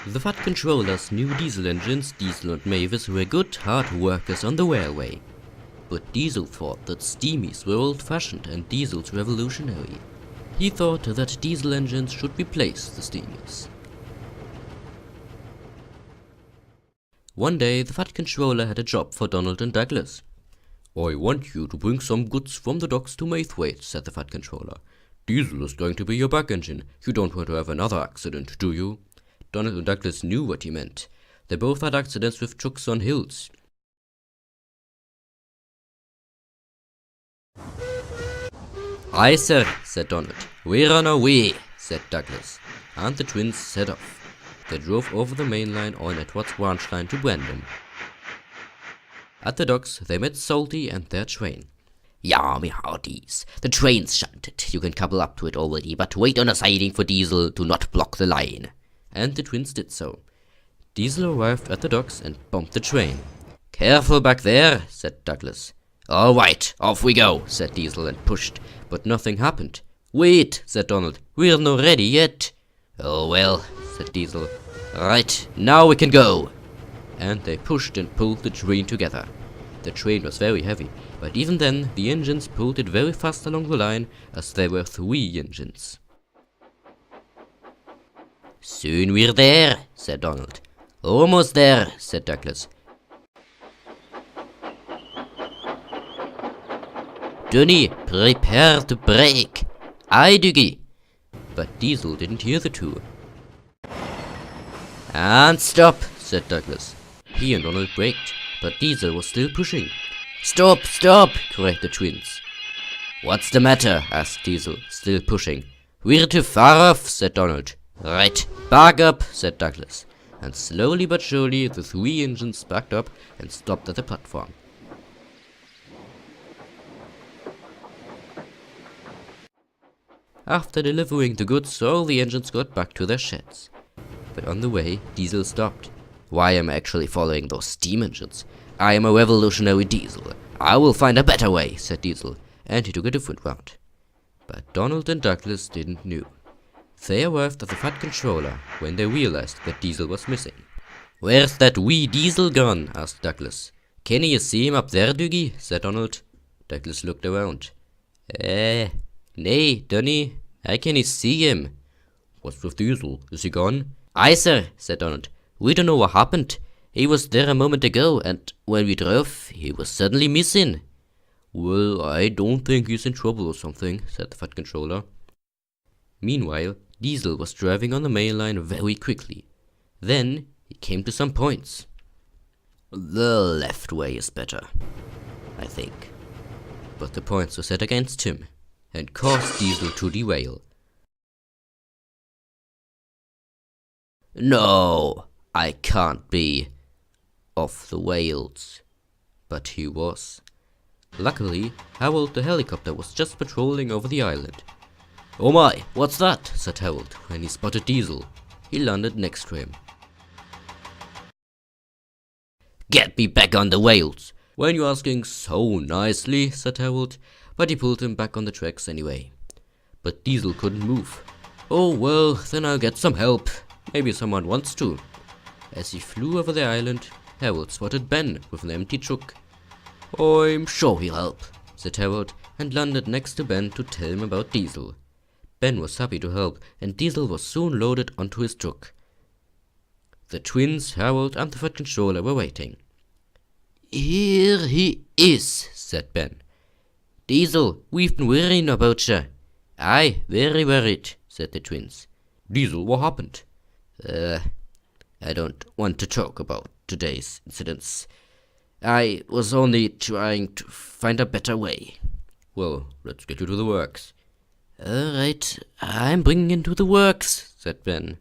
The Fat Controller's new diesel engines, Diesel and Mavis, were good, hard workers on the railway. But Diesel thought that steamies were old-fashioned and diesels revolutionary. He thought that diesel engines should replace the steamies. One day, the Fat Controller had a job for Donald and Douglas. "I want you to bring some goods from the docks to Maithwaite," said the Fat Controller. "Diesel is going to be your back engine. You don't want to have another accident, do you?" Donald and Douglas knew what he meant. They both had accidents with trucks on hills. "Aye, sir," said Donald. "We're on our way," said Douglas, and the twins set off. They drove over the main line on Edward's branch line to Brandon. At the docks, they met Salty and their train. "Yeah, me hearties, the train's shunted. You can couple up to it already, but wait on a siding for Diesel. Do not block the line." And the twins did so. Diesel arrived at the docks and bumped the train. "Careful back there," said Douglas. "All right, off we go," said Diesel and pushed, but nothing happened. "Wait," said Donald, "we're not ready yet." "Oh well," said Diesel. "Right, now we can go." And they pushed and pulled the train together. The train was very heavy, but even then the engines pulled it very fast along the line, as there were 3 engines. "Soon we're there," said Donald. "Almost there," said Douglas. "Dunny, prepare to brake." "Aye, Duggy." But Diesel didn't hear the two. "And stop," said Douglas. He and Donald braked, but Diesel was still pushing. "Stop, stop," cried the twins. "What's the matter?" asked Diesel, still pushing. "We're too far off," said Donald. "Right, back up," said Douglas. And slowly but surely the 3 engines backed up and stopped at the platform. After delivering the goods, all the engines got back to their sheds. But on the way, Diesel stopped. "Why am I actually following those steam engines? I am a revolutionary Diesel. I will find a better way," said Diesel, and he took a different route. But Donald and Douglas didn't know. They arrived at the Fat Controller when they realized that Diesel was missing. "Where's that wee Diesel gone?" asked Douglas. "Can you see him up there, Duggy?" said Donald. Douglas looked around. Nay, Dunny, I can't see him." "What's with Diesel? Is he gone?" "Aye, sir," said Donald. "We don't know what happened. He was there a moment ago, and when we drove, he was suddenly missing." "Well, I don't think he's in trouble or something," said the Fat Controller. Meanwhile, Diesel was driving on the main line very quickly. Then he came to some points. "The left way is better, I think." But the points were set against him and caused Diesel to derail. "No, I can't be off the rails." But he was. Luckily, Harold the helicopter was just patrolling over the island. "Oh my, what's that?" said Harold when he spotted Diesel. He landed next to him. "Get me back on the rails." "When you're asking so nicely," said Harold, but he pulled him back on the tracks anyway. But Diesel couldn't move. "Oh well, then I'll get some help. Maybe someone wants to." As he flew over the island, Harold spotted Ben with an empty truck. "I'm sure he'll help," said Harold, and landed next to Ben to tell him about Diesel. Ben was happy to help, and Diesel was soon loaded onto his truck. The twins, Harold, and the Fat Controller were waiting. "Here he is," said Ben. "Diesel, we've been worrying about you." "Aye, very worried," said the twins. "Diesel, what happened?" I don't want to talk about today's incidents. I was only trying to find a better way." "Well, let's get you to the works." "All right, I'm bringing you to the works," said Ben.